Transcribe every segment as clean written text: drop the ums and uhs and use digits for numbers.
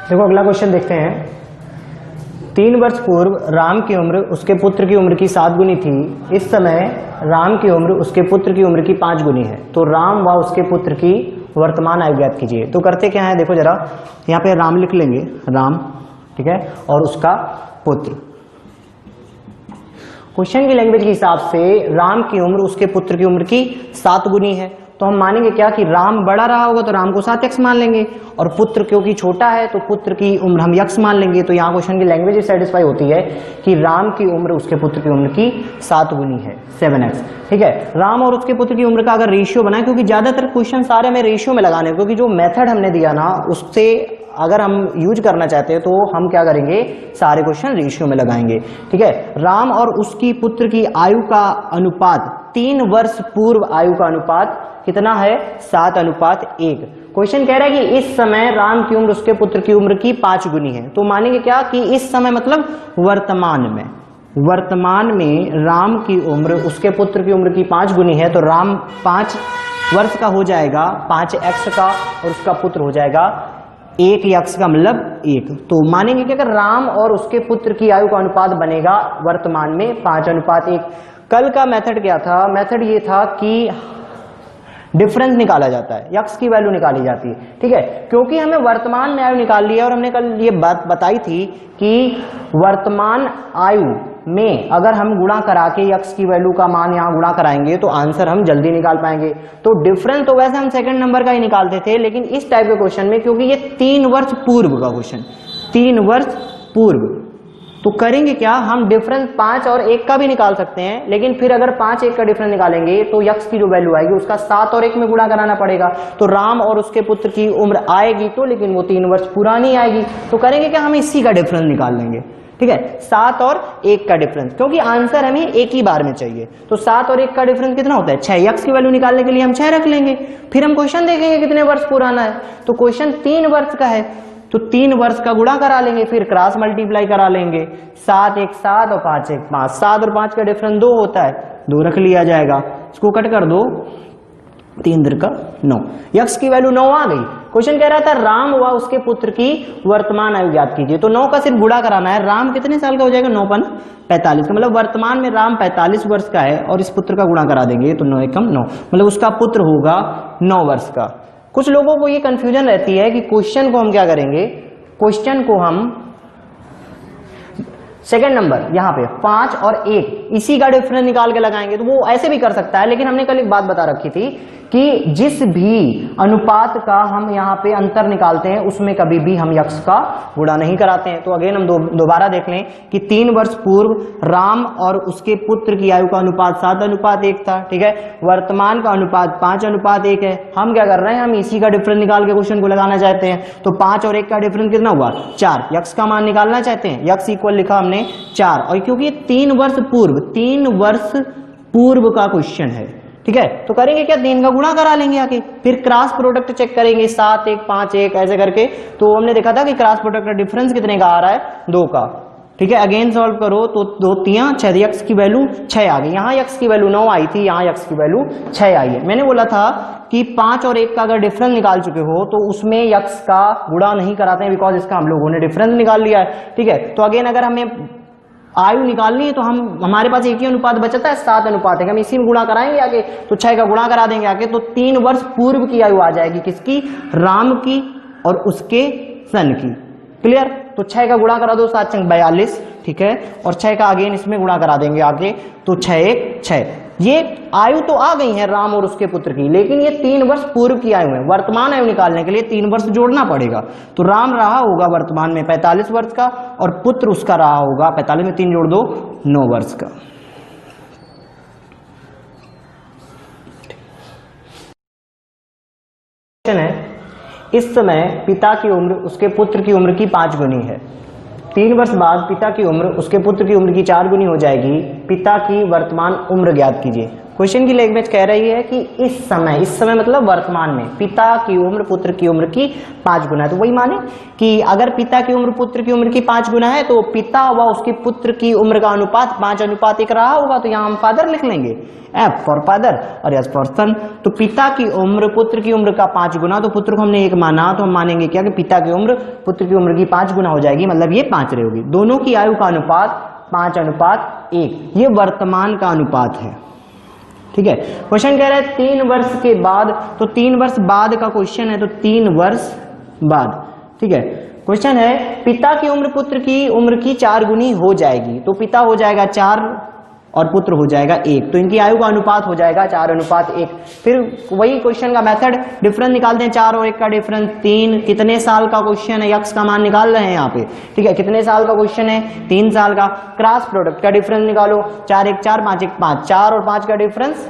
देखो अगला क्वेश्चन देखते हैं। 3 वर्ष पूर्व राम की उम्र उसके पुत्र की उम्र की 7 गुनी थी। इस समय राम की उम्र उसके पुत्र की उम्र की 5 गुनी है। तो राम व उसके पुत्र की वर्तमान आयु ज्ञात कीजिए। तो करते क्या है, देखो जरा यहाँ पे राम लिख लेंगे, राम, ठीक है, और उसका पुत्र। क्वेश्चन की लैंग्वेज के हिसाब से राम की उम्र उसके पुत्र की उम्र की 7 गुनी है। तो हम मानेंगे क्या कि राम बड़ा रहा होगा तो राम को 7x मान लेंगे, और पुत्र क्योंकि छोटा है तो पुत्र की उम्र हम x मान लेंगे। तो यहाँ क्वेश्चन की लैंग्वेज सेटिस्फाई होती है कि राम की उम्र उसके पुत्र की उम्र की 7 गुनी है, 7x। ठीक है, राम और उसके पुत्र की उम्र का अगर रेशियो बनाए, क्योंकि ज्यादातर क्वेश्चन सारे हमें रेशियो में लगाने, क्योंकि जो मेथड हमने दिया ना उससे अगर हम यूज करना चाहते हैं तो हम क्या करेंगे, सारे क्वेश्चन रेशियो में लगाएंगे। ठीक है, राम और उसकी पुत्र की आयु का अनुपात 3 वर्ष पूर्व आयु का अनुपात कितना है, 7:1। क्वेश्चन कह रहा है कि इस समय राम की उम्र उसके पुत्र की उम्र की 5 गुनी है। तो मानेंगे क्या कि इस समय मतलब वर्तमान में राम की उम्र उसके पुत्र की उम्र की 5 गुनी है। तो राम 5 वर्ष का हो जाएगा 5x का, और उसका पुत्र हो जाएगा 1x का, मतलब 1। तो मानेंगे कि अगर राम और उसके पुत्र की आयु का अनुपात बनेगा वर्तमान में 5:1। कल का मेथड क्या था, मेथड ये था कि डिफरेंस निकाला जाता है, x की वैल्यू निकाली जाती है। ठीक है, क्योंकि हमें वर्तमान में आयु निकाल ली है, और हमने कल ये बात बताई थी कि वर्तमान आयु में अगर हम गुणा करा के x की वैल्यू का मान यहाँ गुणा कराएंगे तो आंसर हम जल्दी निकाल पाएंगे। तो डिफरेंस तो वैसे हम सेकंड नंबर का ही निकालते थे, लेकिन इस टाइप के क्वेश्चन में क्योंकि ये 3 वर्ष पूर्व का क्वेश्चन, 3 वर्ष पूर्व, तो करेंगे क्या, हम डिफरेंस 5 और 1 का भी निकाल सकते हैं, लेकिन फिर अगर 5 1 का डिफरेंस निकालेंगे तो x की जो वैल्यू आएगी उसका 7 और 1 में गुणा कराना पड़ेगा। तो राम और उसके पुत्र की उम्र आएगी तो, लेकिन वो 3 वर्ष पुरानी आएगी। तो करेंगे क्या, हम इसी का डिफरेंस निकाल लेंगे। ठीक है, 7 और 1 का डिफरेंस, क्योंकि आंसर हमें एक ही बार में चाहिए। तो 7 और 1 का डिफरेंस कितना होता है, 6। x की वैल्यू निकालने के लिए हम 6 रख लेंगे, फिर हम क्वेश्चन देखेंगे कितने वर्ष पुराना है। तो क्वेश्चन 3 वर्ष का है, तो 3 वर्ष का गुणा करा लेंगे, फिर क्रॉस मल्टीप्लाई करा लेंगे। 7 1 7 और 5 1 5, 7 और 5 का डिफरेंस 2 होता है, 2 रख लिया जाएगा। इसको कट कर दो, 3 3 का 9, x की वैल्यू 9 आ गई। क्वेश्चन कह रहा था राम व उसके पुत्र की वर्तमान आयु ज्ञात कीजिए। तो 9 का सिर्फ गुणा कराना है। राम कितने साल का हो जाएगा, 9 × 45 का, मतलब वर्तमान में राम 45 वर्ष का है, और इस पुत्र का गुणा करा देंगे तो 9 × 9, मतलब उसका पुत्र होगा 9 वर्ष का। कुछ लोगों को ये कंफ्यूजन रहती है कि क्वेश्चन को हम क्या करेंगे, क्वेश्चन को हम सेकंड नंबर यहाँ पे 5 और 1 इसी का डिफरेंस निकाल के लगाएंगे, तो वो ऐसे भी कर सकता है। लेकिन हमने कल एक बात बता रखी थी कि जिस भी अनुपात का हम यहाँ पे अंतर निकालते हैं उसमें कभी भी हम x का गुणा नहीं कराते हैं। तो अगेन हम दोबारा देख लें कि 3 वर्ष पूर्व राम और उसके पुत्र की आयु का अनुपात 7:1 था। ठीक है, वर्तमान का अनुपात 5:1 है। हम क्या कर रहे हैं, हम इसी का डिफरेंस निकाल के क्वेश्चन को लगाना चाहते हैं। तो 5 और 1 का डिफरेंस कितना हुआ, 4। x का मान निकालना चाहते हैं, x इक्वल लिखा हमने 4, और क्योंकि 3 वर्ष पूर्व का क्वेश्चन है। ठीक है, तो करेंगे क्या, 3 का गुणा करा लेंगे आके, फिर क्रॉस प्रोडक्ट चेक करेंगे, 7 1 5 1 ऐसे करके। तो हमने देखा था कि क्रॉस प्रोडक्ट का डिफरेंस कितने का आ रहा है, 2 का। ठीक है, अगेन सॉल्व करो तो 2 3 6, x की वैल्यू 6 आ गई। यहाँ x की वैल्यू 9 आई थी, यहाँ x की वैल्यू 6 आई है। मैंने बोला था कि 5 और 1 का अगर डिफरेंस निकाल चुके हो तो उसमें x का गुणा नहीं कराते हैं, बिकॉज इसका हम लोगों ने डिफरेंस निकाल लिया है। ठीक है, तो अगेन अगर हमें आयु निकालनी है तो हमारे पास एक ही अनुपात बचता है, 7:1 है, हम इसी में गुणा कराएंगे आगे, तो 6 का गुणा करा देंगे आगे। तो 3 वर्ष पूर्व की आयु आ जाएगी, किसकी, राम की और उसके सन की। क्लियर, तो 6 का गुणा करा दो, 7 6 42। ठीक है, और 6 का अगेन इसमें गुणा करा देंगे आगे, तो 6 1 6। ये आयु तो आ गई है राम और उसके पुत्र की, लेकिन ये 3 वर्ष पूर्व की आयु है। वर्तमान आयु निकालने के लिए 3 वर्ष जोड़ना पड़ेगा। तो राम रहा होगा वर्तमान में 45 वर्ष का, और पुत्र उसका रहा होगा 45 में 3 जोड़ दो 9 वर्ष का। है, इस समय पिता की उम्र उसके पुत्र की उम्र की 5 गुनी है। 3 वर्ष बाद पिता की उम्र उसके पुत्र की उम्र की 4 गुनी हो जाएगी। पिता की वर्तमान उम्र ज्ञात कीजिए। क्वेश्चन की लैंग्वेज कह रही है कि इस समय मतलब वर्तमान में पिता की उम्र पुत्र की उम्र की 5 गुना है। तो वही माने कि अगर पिता की उम्र पुत्र की उम्र की 5 गुना है तो पिता व उसके पुत्र की उम्र का अनुपात 5:1 रहा होगा। तो यहाँ हम फादर लिख लेंगे, F फॉर फादर और S फॉर सन। तो पिता की उम्र पुत्र की उम्र का 5 गुना, तो पुत्र को हमने 1 माना, तो हम मानेंगे क्या कि पिता की उम्र पुत्र की उम्र की 5 गुना हो जाएगी, मतलब ये 5 रहेगी। दोनों की आयु का अनुपात 5:1, ये वर्तमान का अनुपात है। ठीक है, क्वेश्चन कह रहा है 3 वर्ष के बाद, तो 3 वर्ष बाद का क्वेश्चन है, तो 3 वर्ष बाद। ठीक है, क्वेश्चन है पिता की उम्र पुत्र की उम्र की 4 गुनी हो जाएगी, तो पिता हो जाएगा 4 और पुत्र हो जाएगा 1, तो इनकी आयु का अनुपात हो जाएगा 4:1। फिर वही क्वेश्चन का मेथड, डिफरेंस निकालते हैं, 4 और 1 का डिफरेंस 3। कितने साल का क्वेश्चन है, x का मान निकाल रहे हैं यहाँ पे। ठीक है, कितने साल का क्वेश्चन है, 3 साल का। क्रॉस प्रोडक्ट का डिफरेंस निकालो, 4 1 4 5 1 5, 4 और 5 का डिफरेंस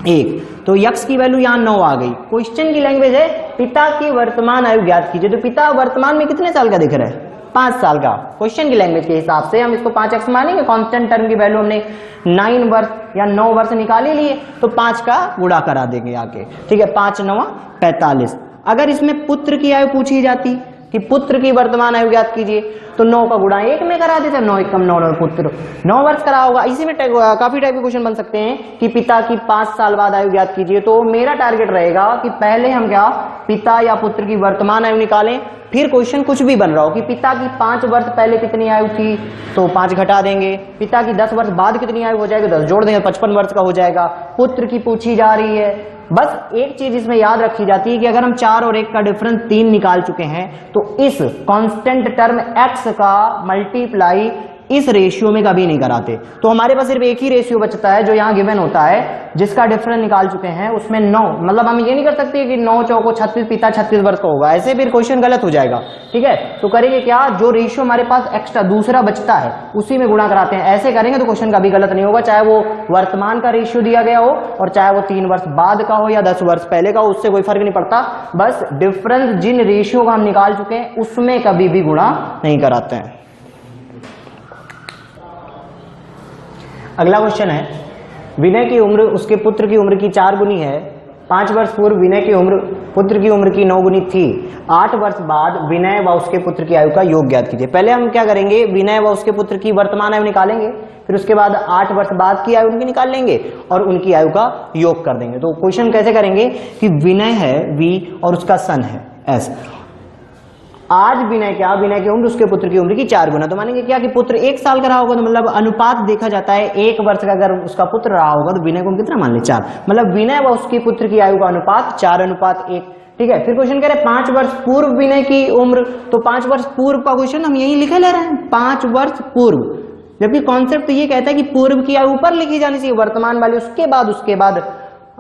1, तो x की वैल्यू यहाँ 9 आ गई। क्वेश्चन की लैंग्वेज है पिता की वर्तमान आयु ज्ञात कीजिए, तो पिता वर्तमान में कितने साल का दिख रहा है, 5 साल का। क्वेश्चन की लैंग्वेज के हिसाब से हम इसको 5x मानेंगे, कांस्टेंट टर्म की वैल्यू हमने 9 वर्ष या 9 वर्ष निकाल ही लिए, तो 5 का गुणा करा देंगे आके। ठीक है, 5 9 45। अगर इसमें पुत्र की आयु पूछी जाती कि पुत्र की वर्तमान आयु ज्ञात कीजिए, तो 9 का गुणा 1 में करा देते, 9 1 9 पुत्र 9 वर्ष करा होगा। इसी में काफी टाइप के क्वेश्चन बन सकते हैं कि पिता की 5 साल बाद आयु ज्ञात कीजिए। तो मेरा टारगेट रहेगा कि पहले हम क्या पिता या पुत्र की वर्तमान आयु निकालें, फिर क्वेश्चन कुछ भी बन रहा हो कि पिता की 5 वर्ष पहले कितनी आयु थी, तो 5 घटा देंगे। पिता की 10 वर्ष बाद कितनी आयु हो जाएगी, 10 जोड़ देंगे, 55 वर्ष का हो जाएगा। पुत्र की पूछी जा रही है। बस एक चीज इसमें याद रखी जाती है कि अगर हम 4 और 1 का डिफरेंस 3 निकाल चुके हैं, तो इस कांस्टेंट टर्म x का मल्टीप्लाई इस रेशियो में कभी नहीं कराते। तो हमारे पास सिर्फ एक ही रेशियो बचता है जो यहाँ गिवन होता है, जिसका डिफरेंस निकाल चुके हैं, उसमें 9, मतलब हम ये नहीं कर सकते कि 9 चौको 36, पिता 36 वर्ष का होगा, ऐसे फिर क्वेश्चन गलत हो जाएगा। ठीक है, तो करेंगे क्या, जो रेशियो हमारे पास एक्स्ट्रा दूसरा बचता है उसी में गुणा कराते हैं। ऐसे करेंगे तो क्वेश्चन कभी गलत नहीं होगा, चाहे वो वर्तमान का रेशियो दिया गया हो और चाहे वो 3 वर्ष बाद का हो या 10 वर्ष पहले का हो, उससे कोई फर्क नहीं पड़ता। बस डिफरेंस जिन रेशियो का हम निकाल चुके हैं उसमें कभी भी गुणा नहीं कराते हैं। अगला क्वेश्चन है, विनय की उम्र उसके पुत्र की उम्र की 4 गुनी है। 5 वर्ष पूर्व विनय की उम्र पुत्र की उम्र की 9 गुनी थी। 8 वर्ष बाद विनय व उसके पुत्र की आयु का योग ज्ञात कीजिए। पहले हम क्या करेंगे, विनय व उसके पुत्र की वर्तमान आयु निकालेंगे, फिर उसके बाद 8 वर्ष बाद की आयु उनकी निकाल लेंगे और उनकी आयु का योग कर देंगे। तो क्वेश्चन कैसे करेंगे कि विनय है V और उसका सन है S। आज विनय क्या, विनय की उम्र उसके पुत्र की उम्र की 4 गुना, तो मानेंगे क्या कि पुत्र 1 साल का रहा होगा, तो मतलब अनुपात देखा जाता है 1 वर्ष का अगर उसका पुत्र रहा होगा तो विनय को हम कितना मान ले, 4, मतलब विनय व उसके पुत्र की आयु का अनुपात 4:1। ठीक है, फिर क्वेश्चन कह रहे हैं 5 वर्ष पूर्व विनय की उम्र, तो 5 वर्ष पूर्व का क्वेश्चन हम यही लिखे ले रहे हैं, 5 वर्ष पूर्व, जबकि कॉन्सेप्ट तो ये कहता है कि पूर्व की आयु ऊपर लिखी जानी चाहिए, वर्तमान वाली उसके बाद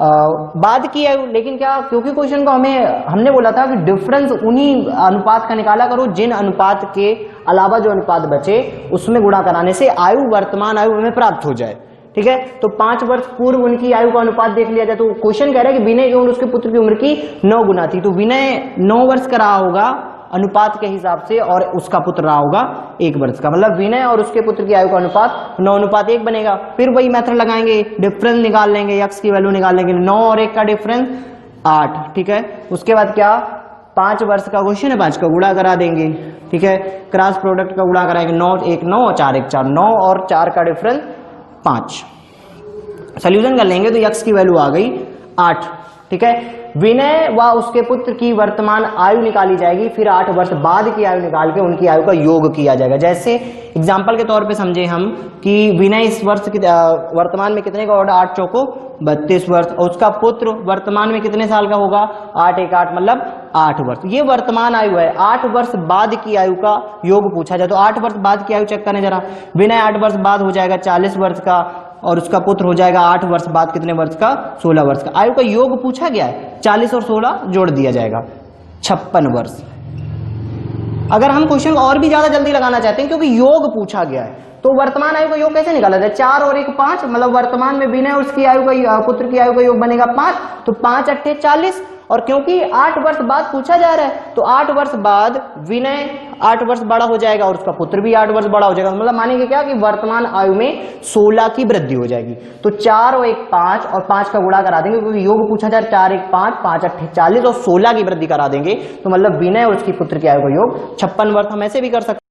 बाद की आयु। लेकिन क्या, क्योंकि क्वेश्चन को हमने बोला था कि डिफरेंस उन्हीं अनुपात का निकाला करो जिन अनुपात के अलावा जो अनुपात बचे उसमें गुणा कराने से आयु वर्तमान आयु में प्राप्त हो जाए। ठीक है, तो 5 वर्ष पूर्व उनकी आयु का अनुपात देख लिया जाए, तो क्वेश्चन कह रहा है कि विनय की उम्र उसके पुत्र की उम्र की 9 गुना थी, तो विनय 9 वर्ष का रहा होगा अनुपात के हिसाब से और उसका पुत्र रहा होगा 1 वर्ष का, मतलब विनय और उसके पुत्र की आयु का अनुपात 9:1 बनेगा। फिर वही मेथड लगाएंगे, डिफरेंस निकाल लेंगे, x की वैल्यू निकाल लेंगे, 9 और 1 का डिफरेंस 8। ठीक है, उसके बाद क्या, 5 वर्ष का क्वेश्चन है, 5 का गुणा करा देंगे। ठीक है, क्रॉस प्रोडक्ट का गुणा कराएंगे, 9 1 9 और 4 1 4, 9 और 4 का डिफरेंस 5। सोल्यूशन कर लेंगे तो x की वैल्यू आ गई 8। ठीक है, विनय व उसके पुत्र की वर्तमान आयु निकाली जाएगी, फिर 8 वर्ष बाद की आयु निकाल के उनकी आयु का योग किया जाएगा। जैसे एग्जांपल के तौर पे समझे हम कि विनय इस वर्ष की वर्तमान में कितने का होगा, 8 चौको 32 वर्ष, और उसका पुत्र वर्तमान में कितने साल का होगा, 8 1 8, मतलब 8 वर्ष। ये वर्तमान आयु है। 8 वर्ष बाद की आयु का योग पूछा जाए तो 8 वर्ष बाद की आयु चेक करें जरा। विनय 8 वर्ष बाद हो जाएगा 40 वर्ष का और उसका पुत्र हो जाएगा 8 वर्ष बाद कितने वर्ष का, 16 वर्ष का। आयु का योग पूछा गया है, 40 और 16 जोड़ दिया जाएगा, 56 वर्ष। अगर हम क्वेश्चन को और भी ज्यादा जल्दी लगाना चाहते हैं क्योंकि योग पूछा गया है तो वर्तमान आयु का योग कैसे निकाला जाए? 4 और 1 5, मतलब वर्तमान में विनय और उसकी आयु का पुत्र की आयु का योग बनेगा 5, तो 5 अट्ठे 40। और क्योंकि 8 वर्ष बाद पूछा जा रहा है तो 8 वर्ष बाद विनय 8 वर्ष बड़ा हो जाएगा और उसका पुत्र भी 8 वर्ष बड़ा हो जाएगा। मतलब मानेंगे क्या कि वर्तमान आयु में 16 की वृद्धि हो जाएगी। तो 4 और 1 5 और 5 का गुणा करा देंगे क्योंकि योग पूछा जा रहा है। 4 1 5, 5 अट्ठे 40 और 16 की वृद्धि करा देंगे तो मतलब विनय और उसकी पुत्र की आयु का योग 56 वर्ष। हम ऐसे भी कर सकते हैं।